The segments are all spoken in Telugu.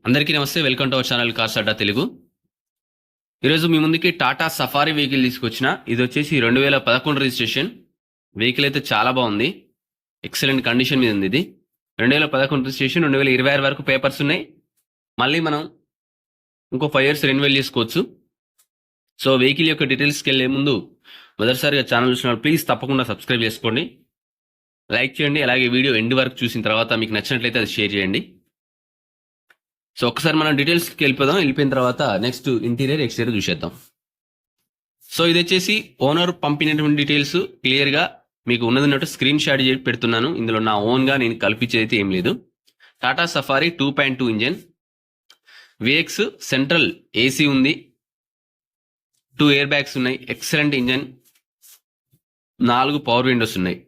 అందరికీ నమస్తే. Welcome to our channel cars Adda Telugu. ఈరోజు మీ ముందుకి టాటా సఫారీ వెహికల్ తీసుకొచ్చిన. ఇది వచ్చేసి 2011 రిజిస్ట్రేషన్ వెహికల్. అయితే చాలా బాగుంది, ఎక్సలెంట్ కండిషన్ మీద ఉంది. ఇది 2011 రిజిస్ట్రేషన్, 2026 వరకు పేపర్స్ ఉన్నాయి. మళ్ళీ మనం ఇంకో 5 years రెన్యువల్ చేసుకోవచ్చు. సో వెహికల్ యొక్క డీటెయిల్స్కి వెళ్ళే ముందు మొదటిసారిగా ఛానల్ చూసిన ప్లీజ్ తప్పకుండా సబ్స్క్రైబ్ చేసుకోండి, లైక్ చేయండి. అలాగే వీడియో ఎండ్ వరకు చూసిన తర్వాత మీకు నచ్చినట్లయితే అది షేర్ చేయండి. సో ఒకసారి మనం డీటెయిల్స్కి వెళ్ళిపోయిన తర్వాత నెక్స్ట్ ఇంటీరియర్ ఎక్స్టీరియర్ చూసేద్దాం. సో ఇది వచ్చేసి ఓనర్ పంపినటువంటి డీటెయిల్స్ క్లియర్గా మీకు ఉన్నట్టు స్క్రీన్ షాట్ చేసి పెడుతున్నాను. ఇందులో నా ఓన్గా నేను కల్పించేది అయితే ఏం లేదు. Tata safari 2.2 engine, vx, central AC ఉంది, 2 ఎయిర్ బ్యాగ్స్ ఉన్నాయి, ఎక్సలెంట్ ఇంజన్, 4 పవర్ విండోస్ ఉన్నాయి.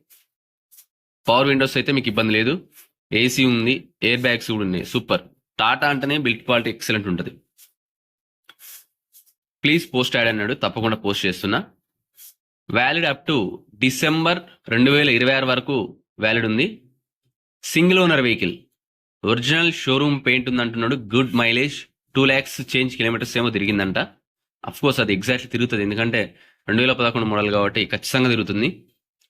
పవర్ విండోస్ అయితే మీకు ఇబ్బంది లేదు, ఏసీ ఉంది, ఎయిర్ బ్యాగ్స్ కూడా ఉన్నాయి. సూపర్. టాటా అంటేనే బిల్డ్ క్వాలిటీ ఎక్సలెంట్ ఉంటుంది. ప్లీజ్ పోస్ట్ యాడ్ అన్నాడు, తప్పకుండా పోస్ట్ చేస్తున్నా. వ్యాలిడ్ అప్ టు డిసెంబర్ 2026 వరకు వ్యాలిడ్ ఉంది. Single owner vehicle, original showroom paint ఉంది అంటున్నాడు. Good mileage, 2 lakhs change kilometres ఏమో తిరిగిందంట. అఫ్కోర్స్ అది ఎగ్జాక్ట్లీ తిరుగుతుంది, ఎందుకంటే 2011 మోడల్ కాబట్టి ఖచ్చితంగా తిరుగుతుంది.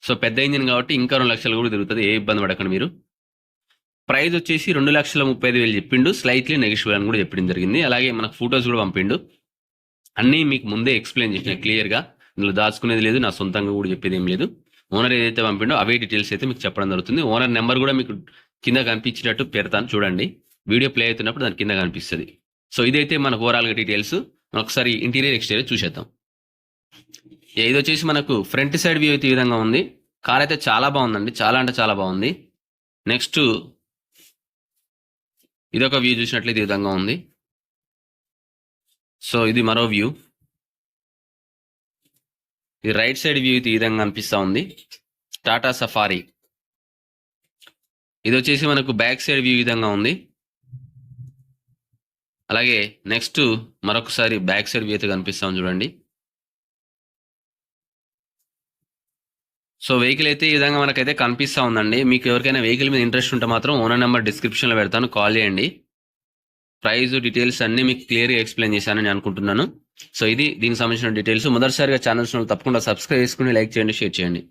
సో పెద్ద ఇంజిన్ కాబట్టి ఇంకా 2 లక్షలు కూడా తిరుగుతుంది, ఏ ఇబ్బంది పడకండి మీరు. ప్రైస్ వచ్చేసి 2,35,000 చెప్పిండు, స్లైట్లీ నెగిషియబుల్ అని కూడా చెప్పడం జరిగింది. అలాగే మనకు ఫొటోస్ కూడా పంపిండు. అన్నీ మీకు ముందే ఎక్స్ప్లెయిన్ చేసిన క్లియర్గా, ఇందులో దాచుకునేది లేదు, నా సొంతంగా కూడా చెప్పేది ఏం లేదు. ఓనర్ ఏదైతే పంపిండో అవే డీటెయిల్స్ అయితే మీకు చెప్పడం జరుగుతుంది. ఓనర్ నెంబర్ కూడా మీకు కింద కనిపించినట్టు పెడతాను చూడండి, వీడియో ప్లే అవుతున్నప్పుడు దాని కింద కనిపిస్తుంది. సో ఇదైతే మనకు ఓవరాల్గా డీటెయిల్స్. ఒకసారి ఇంటీరియర్ ఎక్స్టీరియర్ చూసేద్దాం. ఇది వచ్చేసి మనకు ఫ్రంట్ సైడ్ వ్యూ అయితే ఈ విధంగా ఉంది. కార్ అయితే చాలా బాగుందండి, చాలా అంటే చాలా బాగుంది. నెక్స్ట్ ఇదొక వ్యూ చూసినట్లయితే ఈ విధంగా ఉంది. సో ఇది మరో వ్యూ. ఇది రైట్ సైడ్ వ్యూ అయితే ఈ విధంగా అనిపిస్తూ ఉంది. టాటా సఫారీ. ఇది వచ్చేసి మనకు బ్యాక్ సైడ్ వ్యూ ఈ విధంగా ఉంది. అలాగే నెక్స్ట్ మరొకసారి బ్యాక్ సైడ్ వ్యూ అయితే కనిపిస్తాం చూడండి. సో వెహికల్ అయితే ఈ విధంగా మనకైతే కనిపిస్తూ ఉందండి. మీకు ఎవరికైనా వెహికల్ మీద ఇంట్రెస్ట్ ఉంటే మాత్రం ఓనర్ నెంబర్ డిస్క్రిప్షన్లో పెడతాను, కాల్ చేయండి. ప్రైస్ డీటెయిల్స్ అన్నీ మీకు క్లియర్గా ఎక్స్ప్లెయిన్ చేశానని అనుకుంటున్నాను. సో ఇది దీనికి సంబంధించిన డీటెయిల్స్. మొదటిసారిగా ఛానల్స్ తప్పకుండా సబ్స్క్రైబ్ చేసుకుని లైక్ చేయండి, షేర్ చేయండి.